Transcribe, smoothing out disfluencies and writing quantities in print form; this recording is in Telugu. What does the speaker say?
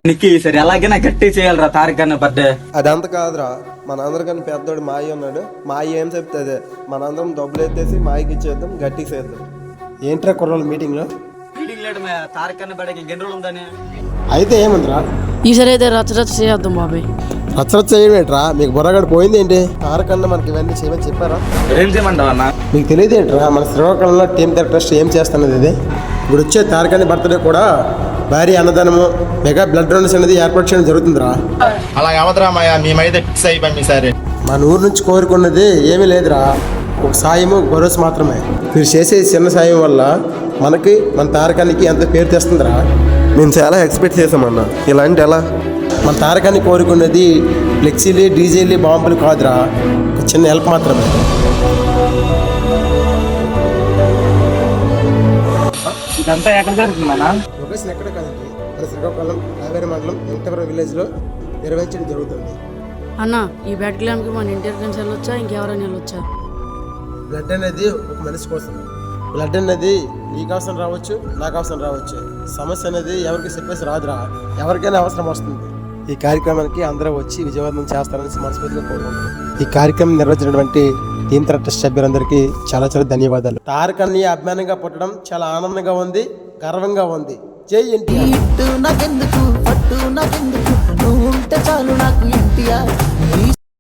నీకు సరే ఎలాగైనా గట్టి చేయాలరా తారక్ అన్న బర్త్డే. అదంత కాదురా, మనందరికన్నా పెద్దోడు మాయ ఉన్నాడు. మాయ ఏం చెప్తే అదే. మనందరం డబ్బులు ఎత్తేసి మాయకి ఇచ్చేద్దాం, గట్టికి చేద్దాం. ఏంట్రా కుర్రోళ్ళు మీటింగ్లో? మీటింగ్ లేడు తారక్ అన్న బర్త్డేకి ఇంకెన్ని రోజులు ఉందని. అయితే ఏమందిరా, ఈసారి అయితే రచ్చరచ్చ చేద్దాం బాబాయ్. రచ్చరచ్చ చేయమేట్రా, మీకు బుర్రగడ పోయింది ఏంటి? తారకన్న మనకి ఇవన్నీ చేయమని చెప్పారా? ఏం చేయమంటావు అన్న? మీకు తెలియదు ఏంట్రా, మన శ్రీకాకుళంలో టీమ్ తరఫు ట్రస్ట్ ఏం చేస్తున్నది ఇది. ఇప్పుడు వచ్చే తారకన్న బర్త్డే కూడా భారీ అన్నదానము, మెగా బ్లడ్ డొనేషన్ అనేది ఏర్పాటు చేయడం జరుగుతుందిరా. అలా అవతరా మేమైతే ఫిక్స్ అయిపోయింది సరే. మన ఊరు నుంచి కోరుకున్నది ఏమీ లేదురా, ఒక సాయము, ఒక భరోసా మాత్రమే. మీరు చేసే చిన్న సాయం వల్ల మనకి, మన తారకానికి ఎంత పేరు తెస్తుందిరా. మేము చాలా ఎక్స్పెక్ట్ చేసామన్నా, ఇలాంటి ఎలా. మన తారకాన్ని కోరుకున్నది ఫ్లెక్సీలు, డీజేలు, బాంబులు కాదురా, ఒక చిన్న హెల్ప్ మాత్రమే. ఇదంతా ఎక్కడ జరుగుతుందన్నా? లొకేషన్ ఎక్కడ కాదండి, మన శ్రీకాకుళం కావేరి మండలం వెంకటపురం విలేజ్లో నిర్వహించడం జరుగుతుంది. అన్న ఈ బ్యాట్ గ్లామ్కి మన ఇంటెలిజెన్స్ వెళ్ళొచ్చా, ఇంకెవరైనా వెళ్ళొచ్చా? బ్లడ్ అనేది ఒక మనిషి కోసం. బ్లడ్ అనేది నీకు అవసరం రావచ్చు, నాకు అవసరం రావచ్చు. సమస్య అనేది ఎవరికి చెప్పేసి రాదురా, ఎవరికైనా అవసరం వస్తుంది. ఈ కార్యక్రమానికి అందరూ వచ్చి విజయవంతం చేస్తారని మనస్ఫూర్తిగా కోరుకుంటున్నాం. ఈ కార్యక్రమం నిర్వహించినటువంటి టీమ్ ట్రస్ట్ సభ్యులందరికీ చాలా చాలా ధన్యవాదాలు. తారకన్ని అభిమానంగా పుట్టడం చాలా ఆనందంగా ఉంది, గర్వంగా ఉంది. జై ఎన్టీఆర్. నాకెందుకు పట్టు నాకెందుకు, నువ్వు ఉంటే చాలు నాకు ఎన్టీఆర్.